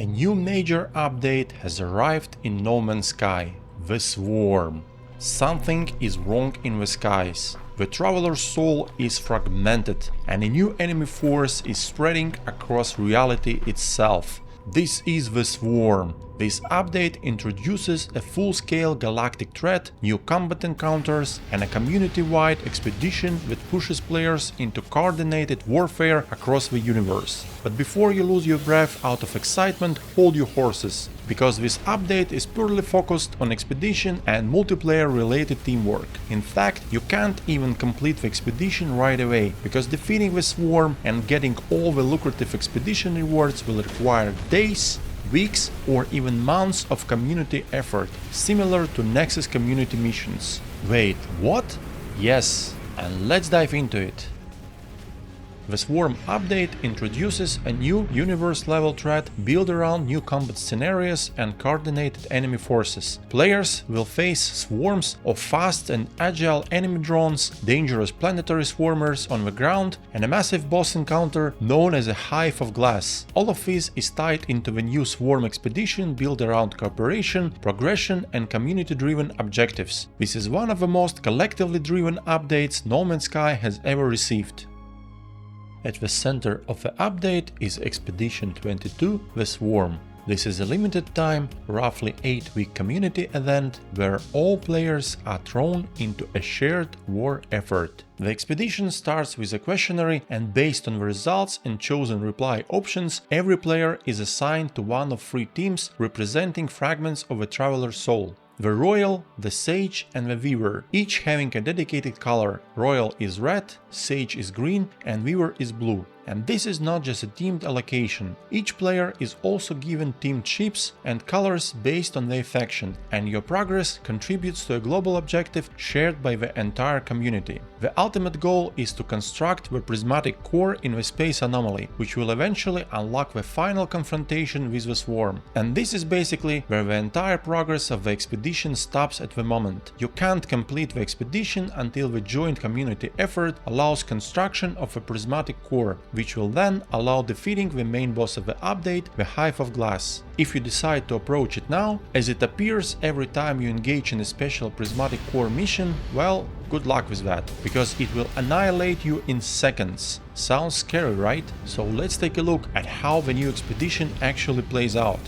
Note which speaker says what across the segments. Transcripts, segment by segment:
Speaker 1: A new major update has arrived in No Man's Sky, the Swarm. Something is wrong in the skies. The traveler's soul is fragmented and a new enemy force is spreading across reality itself. This is the Swarm. This update introduces a full-scale galactic threat, new combat encounters, and a community-wide expedition that pushes players into coordinated warfare across the universe. But before you lose your breath out of excitement, hold your horses, because this update is purely focused on expedition and multiplayer-related teamwork. In fact, you can't even complete the expedition right away, because defeating the Swarm and getting all the lucrative expedition rewards will require days, weeks or even months of community effort, similar to Nexus community missions. Wait, what? Yes, and let's dive into it. The Swarm update introduces a new universe-level threat built around new combat scenarios and coordinated enemy forces. Players will face swarms of fast and agile enemy drones, dangerous planetary swarmers on the ground, and a massive boss encounter known as a Hive of Glass. All of this is tied into the new Swarm expedition built around cooperation, progression, and community-driven objectives. This is one of the most collectively driven updates No Man's Sky has ever received. At the center of the update is Expedition 22, the Swarm. This is a limited time, roughly 8-week community event where all players are thrown into a shared war effort. The expedition starts with a questionnaire, and based on the results and chosen reply options, every player is assigned to one of 3 teams representing fragments of a traveler's soul. The Royal, the Sage and the Weaver, each having a dedicated color. Royal is red, Sage is green and Weaver is blue. And this is not just a teamed allocation. Each player is also given teamed ships and colors based on their faction, and your progress contributes to a global objective shared by the entire community. The ultimate goal is to construct the Prismatic Core in the space anomaly, which will eventually unlock the final confrontation with the Swarm. And this is basically where the entire progress of the expedition stops at the moment. You can't complete the expedition until the joint community effort allows construction of a Prismatic Core, which will then allow defeating the main boss of the update, the Hive of Glass. If you decide to approach it now, as it appears every time you engage in a special Prismatic Core mission, well, good luck with that, because it will annihilate you in seconds. Sounds scary, right? So let's take a look at how the new expedition actually plays out.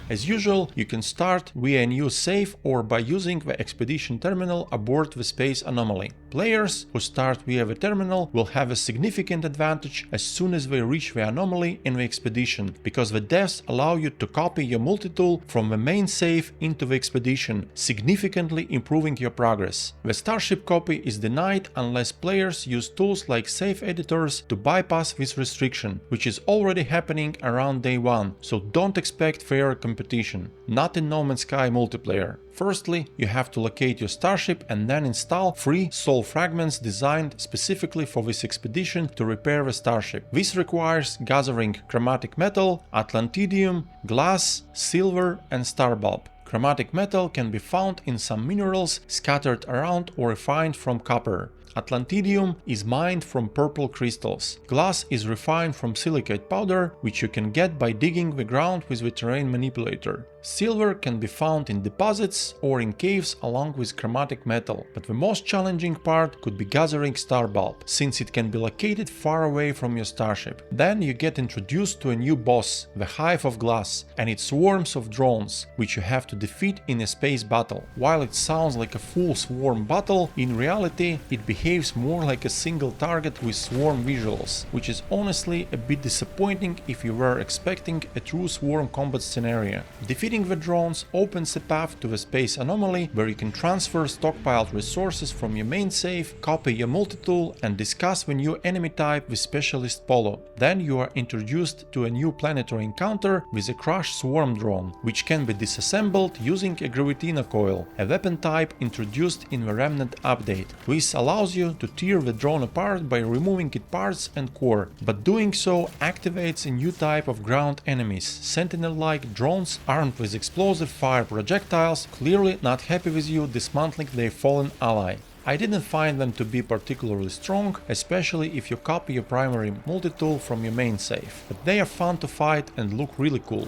Speaker 1: As usual, you can start via a new save or by using the expedition terminal aboard the space anomaly. Players who start via the terminal will have a significant advantage as soon as they reach the anomaly in the expedition, because the devs allow you to copy your multitool from the main save into the expedition, significantly improving your progress. The Starship copy is denied unless players use tools like save editors to bypass this restriction, which is already happening around day 1, so don't expect fair competition. Not in No Man's Sky multiplayer. Firstly, you have to locate your starship and then install 3 soul fragments designed specifically for this expedition to repair the starship. This requires gathering chromatic metal, Atlantidium, glass, silver and starbulb. Chromatic metal can be found in some minerals scattered around or refined from copper. Atlantidium is mined from purple crystals. Glass is refined from silicate powder, which you can get by digging the ground with the terrain manipulator. Silver can be found in deposits or in caves along with chromatic metal, but the most challenging part could be gathering starbulb, since it can be located far away from your starship. Then you get introduced to a new boss, the Hive of Glass, and its swarms of drones, which you have to defeat in a space battle. While it sounds like a full swarm battle, in reality it behaves more like a single target with swarm visuals, which is honestly a bit disappointing if you were expecting a true swarm combat scenario. Defeating the drones opens a path to the space anomaly, where you can transfer stockpiled resources from your main save, copy your multitool and discuss the new enemy type with Specialist Polo. Then you are introduced to a new planetary encounter with a crushed swarm drone, which can be disassembled using a Gravitina coil, a weapon type introduced in the Remnant update. This allows you to tear the drone apart by removing its parts and core, but doing so activates a new type of ground enemies, sentinel-like drones armed with explosive fire projectiles, clearly not happy with you dismantling their fallen ally. I didn't find them to be particularly strong, especially if you copy your primary multi-tool from your main save, but they are fun to fight and look really cool.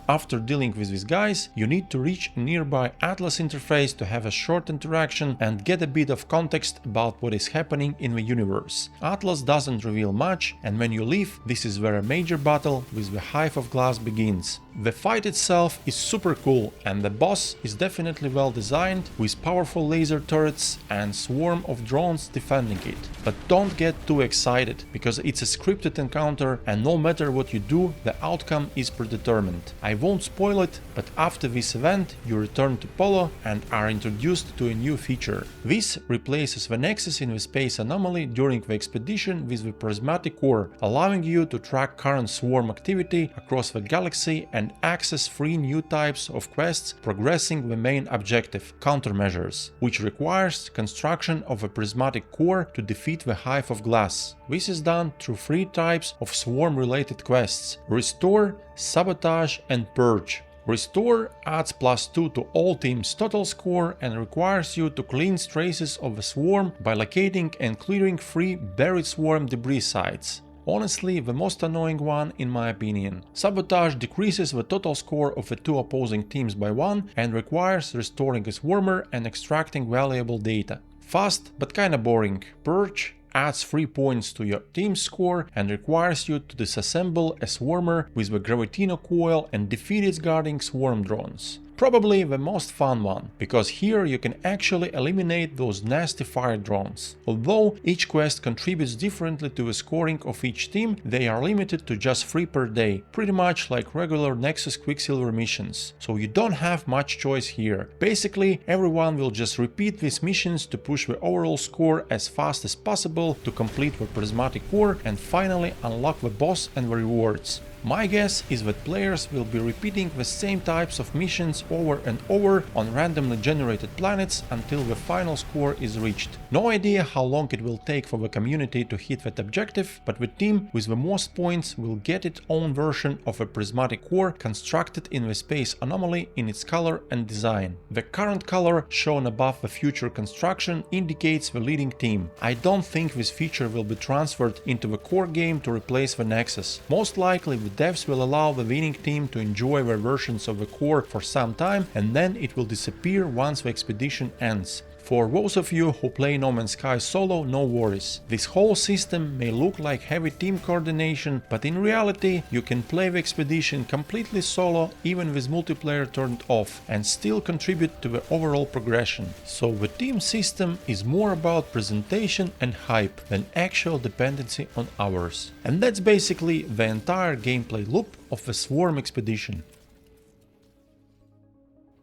Speaker 1: After dealing with these guys, you need to reach a nearby Atlas interface to have a short interaction and get a bit of context about what is happening in the universe. Atlas doesn't reveal much, and when you leave, this is where a major battle with the Hive of Glass begins. The fight itself is super cool, and the boss is definitely well designed, with powerful laser turrets and swarm of drones defending it. But don't get too excited, because it's a scripted encounter and no matter what you do, the outcome is predetermined. I won't spoil it, but after this event you return to Polo and are introduced to a new feature. This replaces the Nexus in the space anomaly during the expedition with the Prismatic Core, allowing you to track current swarm activity across the galaxy and access 3 new types of quests progressing the main objective, countermeasures, which requires construction of a Prismatic Core to defeat the Hive of Glass. This is done through 3 types of swarm-related quests: Restore, Sabotage and Purge. Restore adds +2 to all teams' total score and requires you to cleanse traces of a swarm by locating and clearing 3 buried swarm debris sites. Honestly, the most annoying one in my opinion. Sabotage decreases the total score of the 2 opposing teams by 1 and requires restoring a swarmer and extracting valuable data. Fast but kinda boring. Purge adds 3 points to your team's score and requires you to disassemble a swarmer with the Gravitino coil and defeat its guarding swarm drones. Probably the most fun one, because here you can actually eliminate those nasty fire drones. Although each quest contributes differently to the scoring of each team, they are limited to just 3 per day, pretty much like regular Nexus Quicksilver missions, so you don't have much choice here. Basically, everyone will just repeat these missions to push the overall score as fast as possible to complete the Prismatic Core and finally unlock the boss and the rewards. My guess is that players will be repeating the same types of missions over and over on randomly generated planets until the final score is reached. No idea how long it will take for the community to hit that objective, but the team with the most points will get its own version of a Prismatic Core constructed in the space anomaly in its color and design. The current color shown above the future construction indicates the leading team. I don't think this feature will be transferred into the core game to replace the Nexus. Most likely the devs will allow the winning team to enjoy their versions of the core for some time and then it will disappear once the expedition ends. For those of you who play No Man's Sky solo, no worries. This whole system may look like heavy team coordination, but in reality you can play the expedition completely solo even with multiplayer turned off and still contribute to the overall progression. So the team system is more about presentation and hype than actual dependency on hours. And that's basically the entire gameplay loop of the Swarm expedition.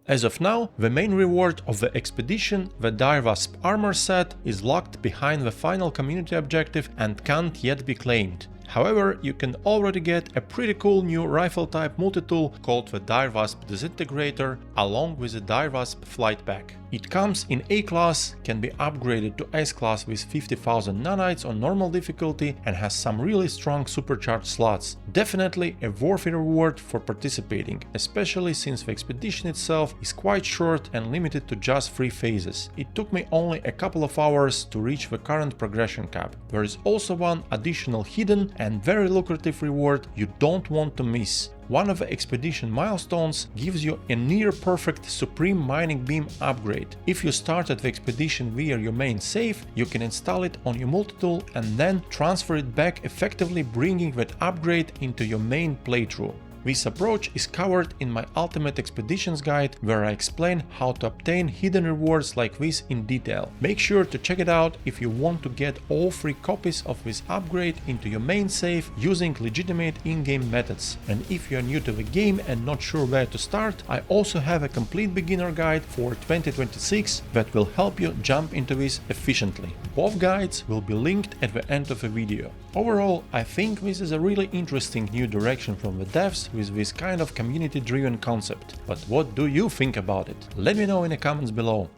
Speaker 1: As of now, the main reward of the expedition, the Direwasp armor set, is locked behind the final community objective and can't yet be claimed. However, you can already get a pretty cool new rifle type multi-tool called the Direwasp Disintegrator along with the Direwasp Flight Pack. It comes in A class, can be upgraded to S class with 50,000 nanites on normal difficulty and has some really strong supercharged slots. Definitely a worthy reward for participating, especially since the expedition itself is quite short and limited to just 3 phases. It took me only a couple of hours to reach the current progression cap. There is also one additional hidden and very lucrative reward you don't want to miss. One of the expedition milestones gives you a near-perfect Supreme Mining Beam upgrade. If you started the expedition via your main save, you can install it on your multi-tool and then transfer it back, effectively bringing that upgrade into your main playthrough. This approach is covered in my Ultimate Expeditions guide, where I explain how to obtain hidden rewards like this in detail. Make sure to check it out if you want to get all 3 copies of this upgrade into your main save using legitimate in-game methods. And if you are new to the game and not sure where to start, I also have a complete beginner guide for 2026 that will help you jump into this efficiently. Both guides will be linked at the end of the video. Overall, I think this is a really interesting new direction from the devs with this kind of community-driven concept. But what do you think about it? Let me know in the comments below.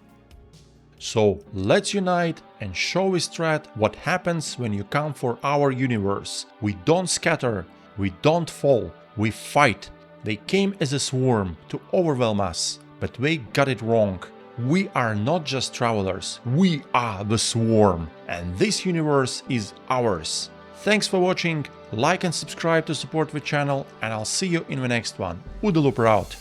Speaker 1: So let's unite and show this thread what happens when you come for our universe. We don't scatter, we don't fall, we fight. They came as a swarm to overwhelm us, but they got it wrong. We are not just travelers, we are the swarm, and this universe is ours. Thanks for watching, like and subscribe to support the channel, and I'll see you in the next one. OODA out!